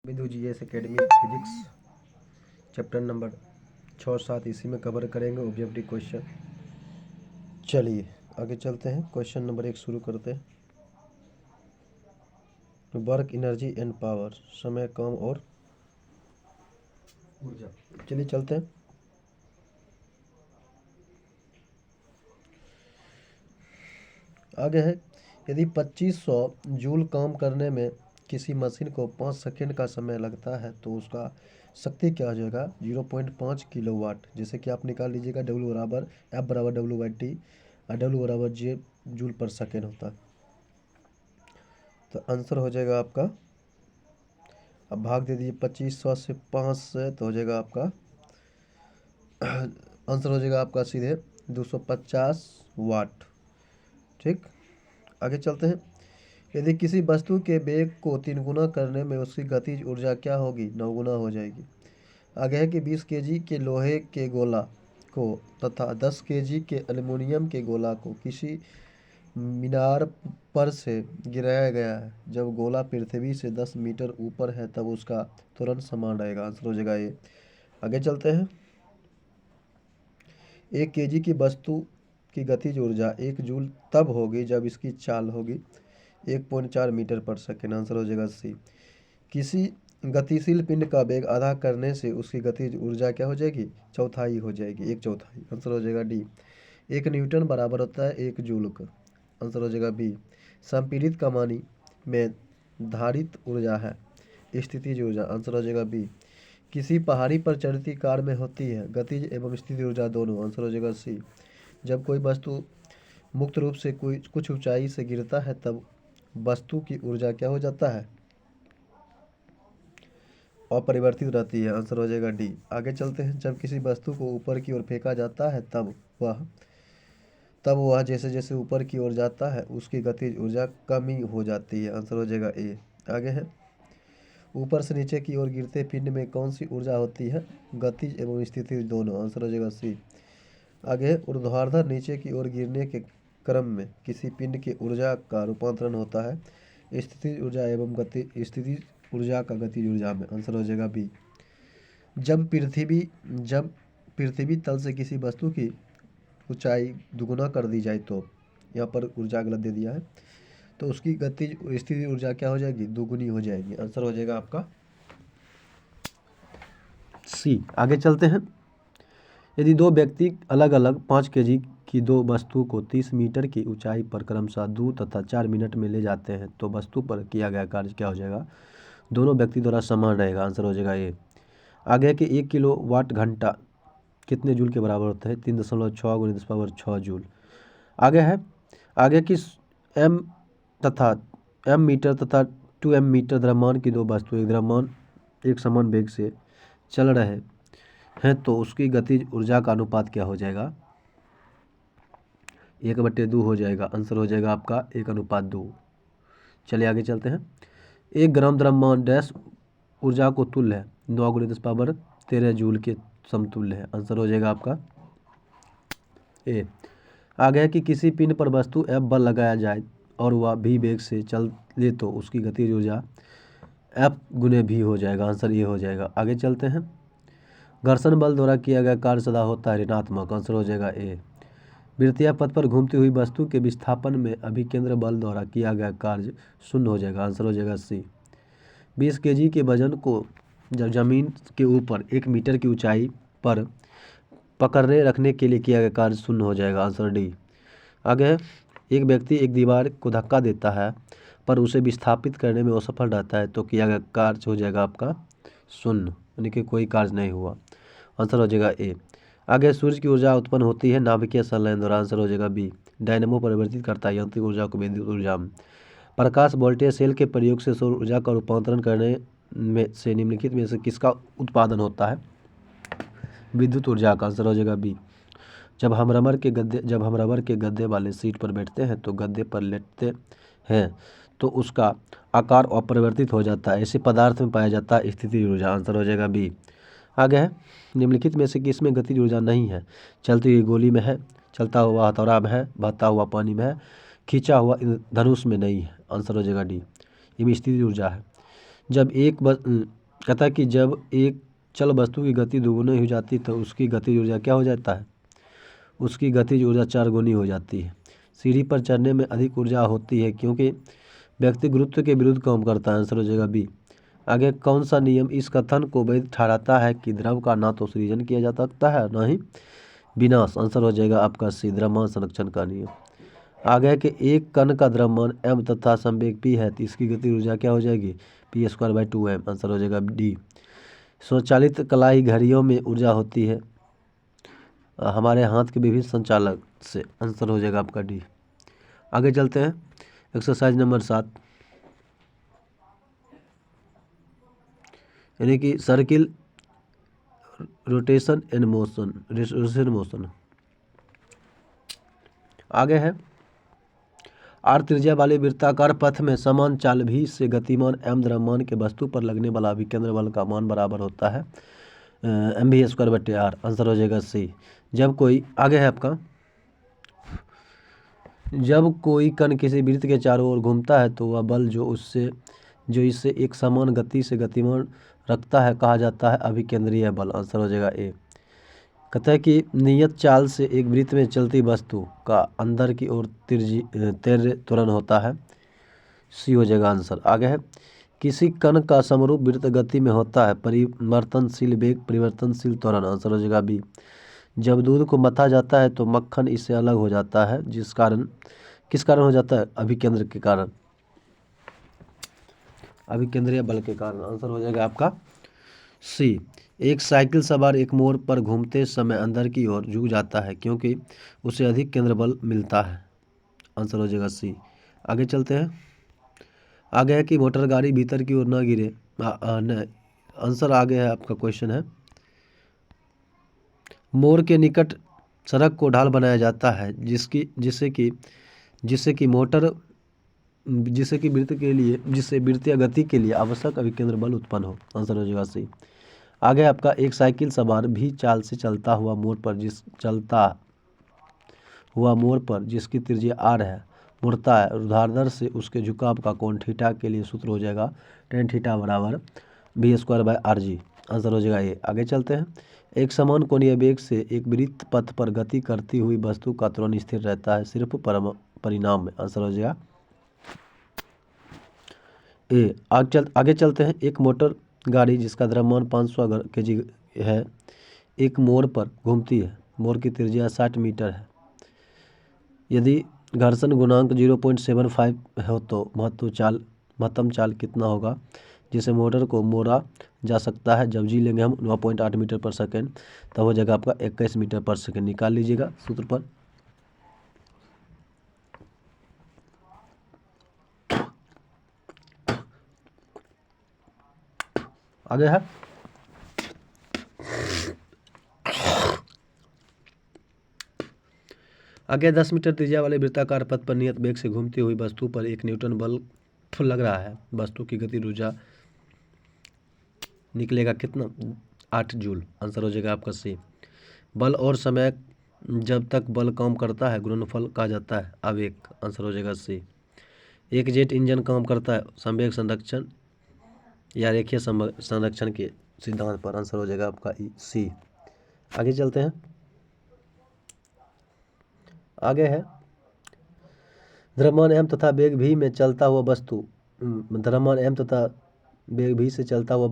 बिंदु GS academy physics chapter number 6-7 इसी में कवर करेंगे ऑब्जेक्टिव क्वेश्चन। चलिए आगे चलते हैं, क्वेश्चन नंबर 1 शुरू करते हैं। वर्क, एनर्जी एंड पावर, समय, काम और ऊर्जा। चलिए चलते हैं। आगे है, यदि 2500 जूल काम करने में किसी मशीन को 5 सेकंड का समय लगता है तो उसका शक्ति क्या हो जाएगा? 0.5 किलोवाट। जैसे कि आप निकाल लीजिएगा, W बराबर F बराबर W/T और W बराबर J जूल पर सेकेंड होता है। तो आंसर हो जाएगा आपका, अब भाग दे दीजिए 2500 से 5 से, तो हो जाएगा आपका आंसर हो जाएगा आपका सीधे 250 वाट। ठीक, आगे चलते हैं। यदि किसी वस्तु के वेग को 3 गुना करने में उसकी गतिज ऊर्जा क्या होगी? 9 गुना हो जाएगी। आगे है कि 20 केजी के लोहे के गोला को तथा 10 केजी के एल्युमिनियम के गोला को किसी मीनार पर से गिराया गया है। जब गोला पृथ्वी से 10 मीटर ऊपर है तब उसका त्वरण समान रहेगा। आंसर हो जाएगा ये। आगे चलते हैं। 1 केजी की वस्तु की गतिज ऊर्जा 1 जूल तब होगी जब इसकी चाल होगी 1.4 मीटर पर सेकेंड। आंसर हो जाएगा सी। किसी गतिशील पिंड का वेग आधा करने से उसकी गतिज ऊर्जा क्या हो जाएगी? चौथाई हो जाएगी, 1/4। आंसर हो जाएगा डी। 1 न्यूटन बराबर होता है 1 जूल का। आंसर हो जाएगा बी। संपीड़ित कमानी में धारित ऊर्जा है स्थितिज ऊर्जा। आंसर हो जाएगा बी। किसी पहाड़ी पर चढ़ती कार में होती है गतिज एवं स्थितिज ऊर्जा दोनों। आंसर हो जाएगा सी। जब कोई वस्तु मुक्त रूप से कुछ ऊंचाई से गिरता है तब वस्तु की ऊर्जा क्या हो जाता है? अपरिवर्तित रहती है। आंसर हो जाएगा डी। आगे चलते हैं। जब किसी वस्तु को ऊपर की ओर फेंका जाता है तब वह जैसे जैसे ऊपर की ओर जाता है उसकी गतिज ऊर्जा कमी हो जाती है। आंसर हो जाएगा ए। आगे है, ऊपर से नीचे की ओर गिरते पिंड में कौन सी ऊर्जा होती है? गतिज एवं स्थितिज दोनों। आंसर हो जाएगा सी। आगे है, ऊर्ध्वाधर नीचे की ओर गिरने के क्रम में किसी पिंड की ऊर्जा का रूपांतरण होता है स्थितिज ऊर्जा एवं स्थितिज ऊर्जा का गतिज ऊर्जा में। आंसर हो जाएगा बी। जब पृथ्वी तल से किसी वस्तु की ऊंचाई दुगुना कर दी जाए तो, यहाँ पर ऊर्जा गलत दे दिया है, तो उसकी गतिज स्थितिज ऊर्जा क्या हो जाएगी? दुगुनी हो जाएगी। आंसर हो जाएगा आपका सी। आगे चलते हैं। यदि दो व्यक्ति अलग अलग 5 केजी की दो वस्तु को 30 मीटर की ऊंचाई पर क्रमशः 2 तथा 4 मिनट में ले जाते हैं तो वस्तु पर किया गया कार्य क्या हो जाएगा? दोनों व्यक्ति द्वारा समान रहेगा। आंसर हो जाएगा ए। आगे है कि 1 किलो वाट घंटा कितने जूल के बराबर होता है? 3.6 × 10⁻6 जूल। आगे है, आगे की एम मीटर तथा 2m मीटर द्रव्यमान की दो वस्तु एक समान वेग से चल रहे हैं तो उसकी गतिज ऊर्जा का अनुपात क्या हो जाएगा? 1/2 हो जाएगा। आंसर हो जाएगा आपका 1:2। चलिए आगे चलते हैं। 1 ग्राम द्रव्यमान डैश ऊर्जा को तुल्य है 9 × 10⁻13 जूल के समतुल्य है। आंसर हो जाएगा आपका ए। आगे है कि किसी पिंड पर वस्तु F बल लगाया जाए और वह v वेग से चले तो उसकी गतिज ऊर्जा F × v हो जाएगा। आंसर ये हो जाएगा। आगे चलते हैं। घर्षण बल द्वारा किया गया कार्य सदा होता है ऋणात्मक। आंसर हो जाएगा ए। वृत्तीय पथ पर घूमती हुई वस्तु के विस्थापन में अभिकेंद्र बल द्वारा किया गया कार्य 0 हो जाएगा। आंसर हो जाएगा सी। 20 केजी के वजन को जब जमीन के ऊपर 1 मीटर की ऊंचाई पर पकड़ने रखने के लिए किया गया कार्य 0 हो जाएगा। Answer D. आगे है, एक व्यक्ति एक दीवार को धक्का देता है पर उसे विस्थापित करने में असफल रहता है तो किया गया कार्य हो जाएगा आपका 0, यानी कि कोई कार्य नहीं हुआ। आंसर हो जाएगा ए। आगे, सूर्य की ऊर्जा उत्पन्न होती है नाभिकीय संलयन द्वारा। आंसर हो जाएगा बी। डायनेमो परिवर्तित करता है यांत्रिक ऊर्जा को विद्युत ऊर्जा में। प्रकाश वोल्टेज सेल के प्रयोग से सौर ऊर्जा का रूपांतरण करने में से निम्नलिखित में से किसका उत्पादन होता है? विद्युत ऊर्जा का। आंसर हो जाएगा बी। जब हम रबर के गद्दे वाले सीट पर बैठते हैं तो गद्दे पर लेटते हैं तो उसका आकार अपरिवर्तित हो जाता है। ऐसे पदार्थ में पाया जाता है स्थितिज ऊर्जा। आंसर हो जाएगा बी। आगे है, निम्नलिखित में से किसमें गतिज ऊर्जा नहीं है? चलती हुई गोली में है, चलता हुआ हथौड़ा में है, बहता हुआ पानी में है, खींचा हुआ धनुष में नहीं है। आंसर हो जाएगा डी। इसमें स्थितिज ऊर्जा है। जब कहता है कि जब एक चल वस्तु की गति दोगुनी हो जाती है तो उसकी गतिज ऊर्जा क्या हो जाता है, उसकी गतिज ऊर्जा 4 गुनी हो जाती है। सीढ़ी पर चढ़ने में अधिक ऊर्जा होती है क्योंकि व्यक्ति गुरुत्व के विरुद्ध काम करता है। आंसर हो जाएगा बी। आगे कौन सा नियम इस कथन को वैध ठहराता है कि द्रव का ना तो सृजन किया जा सकता है ना ही विनाश। आंसर हो जाएगा आपका सी, द्रव्यमान संरक्षण का नियम। आगे है कि एक कण का द्रव्यमान m तथा संवेग p है तो इसकी गति ऊर्जा क्या हो जाएगी, p²/2m। आंसर हो जाएगा डी। स्वचालित कलाई घड़ियों में ऊर्जा होती है हमारे हाथ के विभिन्न संचालक से। आंसर हो जाएगा आपका डी। आगे चलते हैं एक्सरसाइज नंबर 7, यानी कि सर्किल रोटेशन एंड मोशन। आगे है आर त्रिज्या वाले वृत्ताकार पथ में समान चाल भी से गतिमान m द्रव्यमान के वस्तु पर लगने वाला अभिकेंद्र बल का मान बराबर होता है mv²/r। आंसर हो जाएगा सी। जब कोई आगे है आपका, जब कोई कण किसी वृत्त के चारों ओर घूमता है तो वह बल जो इसे एक समान गति से गतिमान रखता है कहा जाता है अभिकेंद्रीय बल। आंसर हो जाएगा ए। कहता है कि नियत चाल से एक वृत्त में चलती वस्तु का अंदर की ओर तीव्र त्वरण होता है, सी हो जाएगा आंसर। आगे है किसी कण का समरूप वृत्त गति में होता है परिवर्तनशील वेग परिवर्तनशील त्वरण। आंसर हो जाएगा बी। जब दूध को मथा जाता है तो मक्खन इससे अलग हो जाता है किस कारण हो जाता है, अभिकेंद्र के कारण, अभिकेंद्रीय बल के कारण। आंसर हो जाएगा आपका सी। एक साइकिल सवार एक मोड़ पर घूमते समय अंदर की ओर झुक जाता है क्योंकि उसे अधिक केंद्र बल मिलता है। आंसर हो जाएगा सी। आगे चलते हैं। आगे है कि मोटर गाड़ी भीतर की ओर न गिरे। आंसर आगे है आपका क्वेश्चन है मोड़ के निकट सड़क को ढाल बनाया जाता है जिससे वृत्तीय गति के लिए आवश्यक अभिकेंद्र बल उत्पन्न हो। आंसर हो जाएगा सी। आगे आपका एक साइकिल सवार भी चाल से चलता हुआ मोड़ पर जिसकी त्रिज्या r है मुड़ता है ऊर्ध्वाधर से उसके झुकाव का कोण थीटा के लिए सूत्र हो जाएगा tan थीटा बराबर v²/rg। आंसर हो जाएगा ए। आगे चलते हैं। एक समान कोणीय वेग से एक वृत्त पथ पर गति करती हुई वस्तु का त्वरण स्थिर रहता है सिर्फ परिणाम में। आंसर हो जाएगा ए। आगे चलते हैं। एक मोटर गाड़ी जिसका द्रव्यमान 500 kg है एक मोड़ पर घूमती है। मोड़ की त्रिज्या 60 मीटर है। यदि घर्षण गुणांक 0.75 हो तो महत्तम चाल कितना होगा जिसे मोटर को मोड़ा जा सकता है। जब जी लेंगे हम 9.8 मीटर पर सेकेंड तब हो जाएगा आपका 21 मीटर पर सेकेंड। निकाल लीजिएगा सूत्र पर। आगे है आगे 10 मीटर त्रिज्या वाले वृत्ताकार पथ पर नियत वेग से घूमती हुई वस्तु पर 1 न्यूटन बल लग रहा है। वस्तु की गति ऊर्जा निकलेगा कितना, 8 जूल। आंसर हो जाएगा आपका सी। बल और समय जब तक बल काम करता है गुणनफल कहा जाता है आवेग। आंसर हो जाएगा सी। एक जेट इंजन काम करता है संवेग संरक्षण या रेखीय संरक्षण के सिद्धांत पर। आंसर हो जाएगा आपका सी। आगे चलते हैं। आगे है द्रव्यमान m तथा वेग v में चलता हुआ वस्तु द्रव्यमान m तथा वेग v से चलता हुआ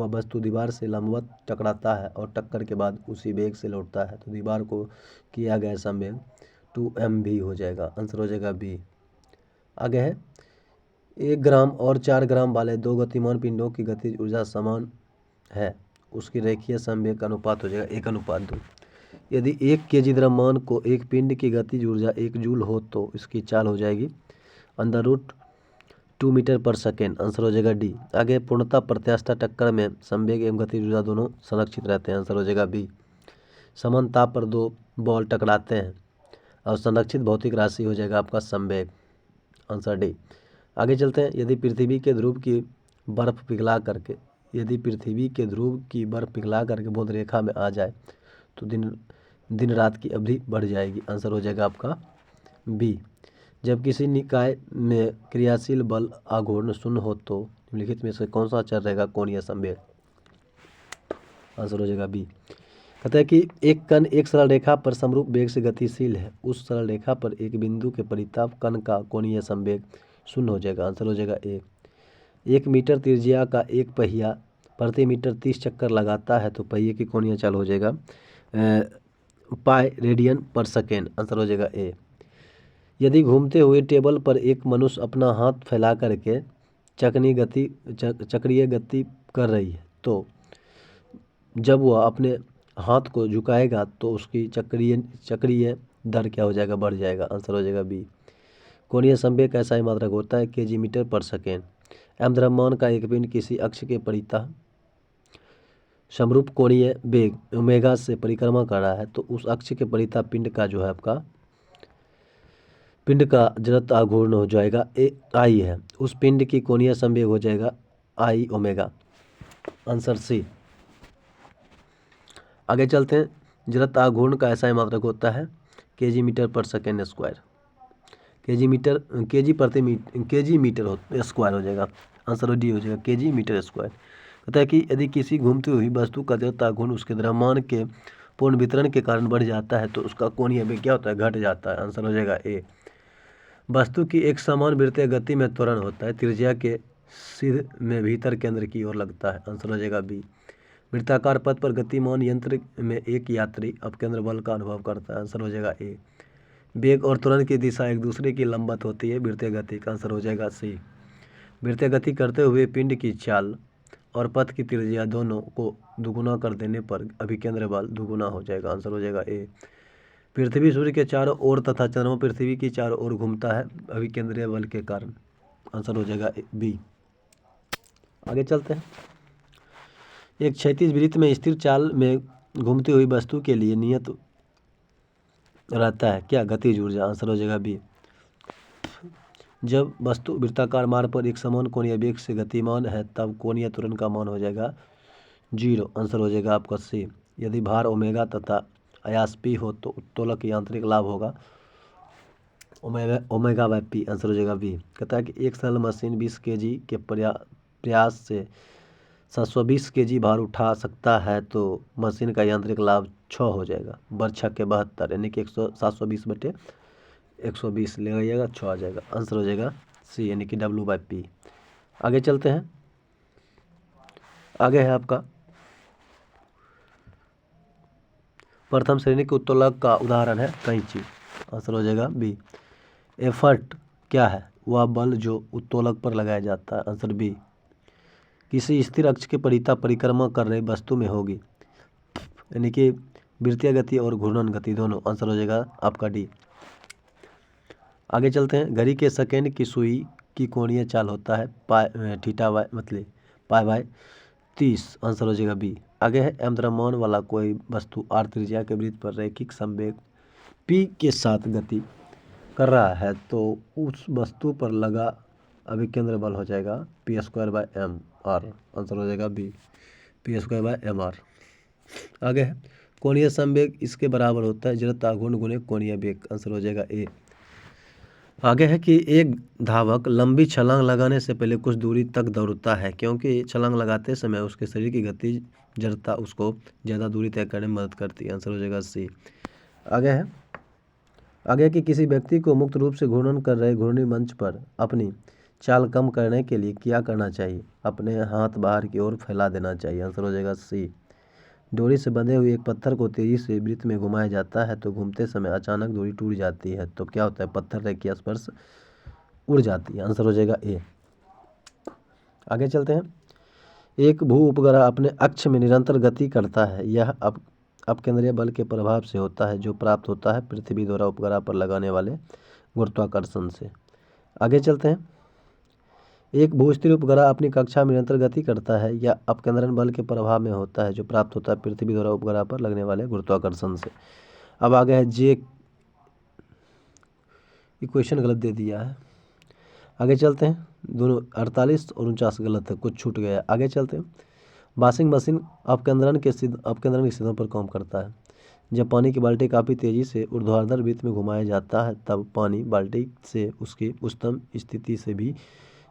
वस्तु दीवार से लंबवत टकराता है और टक्कर के बाद उसी वेग से लौटता है तो दीवार को किया गया संवेग 2mv हो जाएगा। आंसर हो जाएगा बी। आगे है 1 ग्राम और 4 ग्राम वाले दो गतिमान पिंडों की गतिज ऊर्जा समान है उसकी रेखीय संवेग का अनुपात हो जाएगा 1:2। यदि 1 kg द्रव्यमान को एक पिंड की गतिज ऊर्जा 1 जूल हो तो इसकी चाल हो जाएगी √2 मीटर पर सेकेंड। आंसर हो जाएगा डी। आगे पूर्णतः प्रत्यास्थ टक्कर में संवेग एवं गतिज ऊर्जा दोनों संरक्षित रहते हैं। आंसर हो जाएगा बी। समान ताप पर दो बॉल टकराते हैं और संरक्षित भौतिक राशि हो जाएगा आपका संवेग। Answer D. आगे चलते हैं। यदि पृथ्वी के ध्रुव की बर्फ पिघला करके बोध रेखा में आ जाए तो दिन रात की अवधि बढ़ जाएगी। आंसर हो जाएगा आपका बी। जब किसी निकाय में क्रियाशील बल आघूर्ण शून्य हो तो निम्नलिखित में से कौन सा अचर रहेगा कोणीय संवेग? आंसर हो जाएगा बी। कहता है कि एक कण एक सरल रेखा पर समरूप वेग से गतिशील है, उस सरल रेखा पर एक बिंदु के परिताप कण का कोणीय संवेग शून्य हो जाएगा। आंसर हो जाएगा ए। 1 मीटर त्रिज्या का एक पहिया प्रति मीटर 30 चक्कर लगाता है तो पहिए की कोणीय चाल हो जाएगा पाई रेडियन पर सेकेंड। आंसर हो जाएगा ए। यदि घूमते हुए टेबल पर एक मनुष्य अपना हाथ फैला करके चक्रीय गति कर रही है तो जब वह अपने हाथ को झुकाएगा तो उसकी चक्रीय दर क्या हो जाएगा? बढ़ जाएगा। आंसर हो जाएगा बी। कोणीय संवेग का ऐसा ही मात्रक होता है केजी मीटर पर सेकेंड। एम द्रव्यमान का एक पिंड किसी अक्ष के परितः समरूप कोणीय वेग ओमेगा से परिक्रमा कर रहा है तो उस अक्ष के परितः पिंड का जो है आपका पिंड का जड़त्व आघूर्ण हो जाएगा ए आई है, उस पिंड की कोणीय संवेग हो जाएगा आई ओमेगा। Answer C. आगे चलते हैं। जड़त्व आघूर्ण का ऐसा ही मात्रक होता है केजी मीटर पर second square. Kg meter square हो जाएगा। आंसर डी हो जाएगा केजी मीटर स्क्वायर। कहता है कि यदि किसी घूमती हुई वस्तु का जड़त्व आघूर्ण उसके द्रव्यमान के पूर्ण वितरण के कारण बढ़ जाता है तो उसका कोणीय वेग क्या होता है? घट जाता है। आंसर हो जाएगा ए। वस्तु की एक समान वृत्तीय गति में त्वरण होता है, त्रिज्या के सिर में भीतर केंद्र की ओर लगता है। आंसर हो जाएगा बी। वृत्ताकार पथ पर गतिमान यंत्र में एक यात्री अपकेंद्र बल का अनुभव करता है। आंसर हो जाएगा ए। वेग और त्वरण की दिशा एक दूसरे की लंबवत होती है वृत्तीय गति का। आंसर हो जाएगा सी। वृत्तीय गति करते हुए पिंड की चाल और पथ की त्रिज्या दोनों को दुगुना कर देने पर अभिकेंद्र बल दुगुना हो जाएगा। आंसर हो जाएगा ए। पृथ्वी सूर्य के चारों ओर तथा चंद्रमा पृथ्वी की चारों ओर घूमता है अभिकेंद्रीय बल के कारण। आंसर हो जाएगा बी। आगे चलते हैं। एक क्षैतिज वृत्त में स्थिर चाल में घूमती हुई वस्तु के लिए नियत रहता है क्या? गतिज ऊर्जा। आंसर हो जाएगा बी। जब वस्तु वृत्ताकार मार्ग पर एक समान कोणीय वेग से गतिमान है तब कोणीय त्वरण का मान हो जाएगा 0। आंसर हो जाएगा आपका सी। यदि भार ओमेगा तथा आयास पी हो तो उत्तोलक यांत्रिक लाभ होगा ओमेगा बाय पी। आंसर हो जाएगा बी। कहता है कि एक सरल मशीन 20 केजी के प्रयास से 720 केजी भार उठा सकता है तो मशीन का यांत्रिक लाभ 6 हो जाएगा। बर्छा के 72 यानी कि 720 बटे 120 ले आइएगा 6 आ जाएगा। आंसर हो जाएगा सी यानी कि डब्ल्यू बाई पी। आगे चलते हैं। आगे है आपका प्रथम श्रेणी के उत्तोलक का उदाहरण है कैंची। आंसर हो जाएगा बी। एफर्ट क्या है? वह बल जो उत्तोलक पर लगाया जाता है। Answer B. किसी स्थिर अक्ष के परितः परिक्रमा कर रही वस्तु में होगी यानी कि वृत्तीय गति और घूर्णन गति दोनों। आंसर हो जाएगा आपका डी। आगे चलते हैं। घड़ी के सेकेंड की सुई की कोणीय चाल होता है पाई थीटा बाय मतलब पाई बाय 30। आंसर हो जाएगा बी। आगे है एम द्रव्यमान वाला कोई वस्तु आर त्रिज्या के वृत्त पर रैखिक संवेग पी के साथ गति कर रहा है तो उस वस्तु पर लगा अभिकेंद्र बल हो जाएगा P square by M R. Answer हो जाएगा B P square by M R. आगे है कोणीय संवेग इसके बराबर होता है जड़त्व आघूर्ण गुणे कोणीय वेग। आंसर हो जाएगा ए। आगे है कि एक धावक लंबी छलांग लगाने से पहले कुछ दूरी तक दौड़ता है क्योंकि छलांग लगाते समय उसके शरीर की गति जड़ता उसको ज़्यादा दूरी तय करने में मदद करती है। आंसर हो जाएगा सी। आगे कि किसी व्यक्ति को मुक्त रूप से घूर्णन कर रहे घूर्णी मंच पर अपनी चाल कम करने के लिए क्या करना चाहिए? अपने हाथ बाहर की ओर फैला देना चाहिए। आंसर हो जाएगा सी। डोरी से बंधे हुए एक पत्थर को तेजी से वृत्त में घुमाया जाता है तो घूमते समय अचानक डोरी टूट जाती है तो क्या होता है? पत्थर रेखीय स्पर्श उड़ जाती है। आंसर हो जाएगा ए। आगे चलते हैं। एक भू उपग्रह अपने अक्ष में निरंतर गति करता है। यह अपकेंद्रीय बल के प्रभाव से होता है जो प्राप्त होता है पृथ्वी द्वारा उपग्रह पर लगाने वाले गुरुत्वाकर्षण से। आगे चलते हैं। एक भूस्थिर उपग्रह अपनी कक्षा में निरंतर गति करता है या अपकेंद्रण बल के प्रभाव में होता है जो प्राप्त होता है पृथ्वी द्वारा उपग्रह पर लगने वाले गुरुत्वाकर्षण से। अब आगे है जे इक्वेशन गलत दे दिया है। आगे चलते हैं। दोनों 48 और 49 गलत है, कुछ छूट गया है। आगे चलते हैं। वॉशिंग मशीन अपकेंद्रण के सिद्धों पर काम करता है। जब पानी की बाल्टी काफ़ी तेज़ी से ऊर्ध्वाधर वृत्त में घुमाया जाता है तब पानी बाल्टी से उसकी उच्चतम स्थिति से भी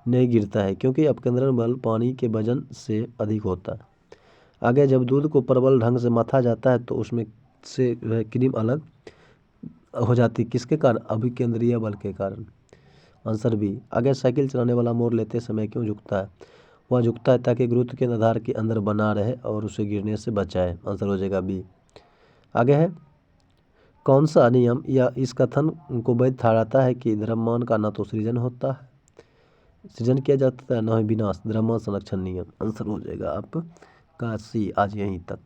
नहीं गिरता है, क्योंकि अपकेंद्रण बल पानी के वजन से अधिक होता है। आगे जब दूध को प्रबल ढंग से मथा जाता है तो उसमें से वह क्रीम अलग हो जाती है। किसके कारण? अभिकेंद्रीय बल के कारण। Answer B. आगे साइकिल चलाने वाला मोड़ लेते समय क्यों झुकता है? वह झुकता है ताकि गुरुत्व के आधार के अंदर बना रहे और उसे गिरने से बचाए। आंसर हो जाएगा बी। आगे है, कौन सा नियम या इस कथन को वैध ठहराता है कि द्रव्यमान का न तो सृजन होता है, सृजन किया जाता है, न ही विनाश। द्रव्यमान संरक्षण नियम। आंसर हो जाएगा आपका सी। आज यहीं तक।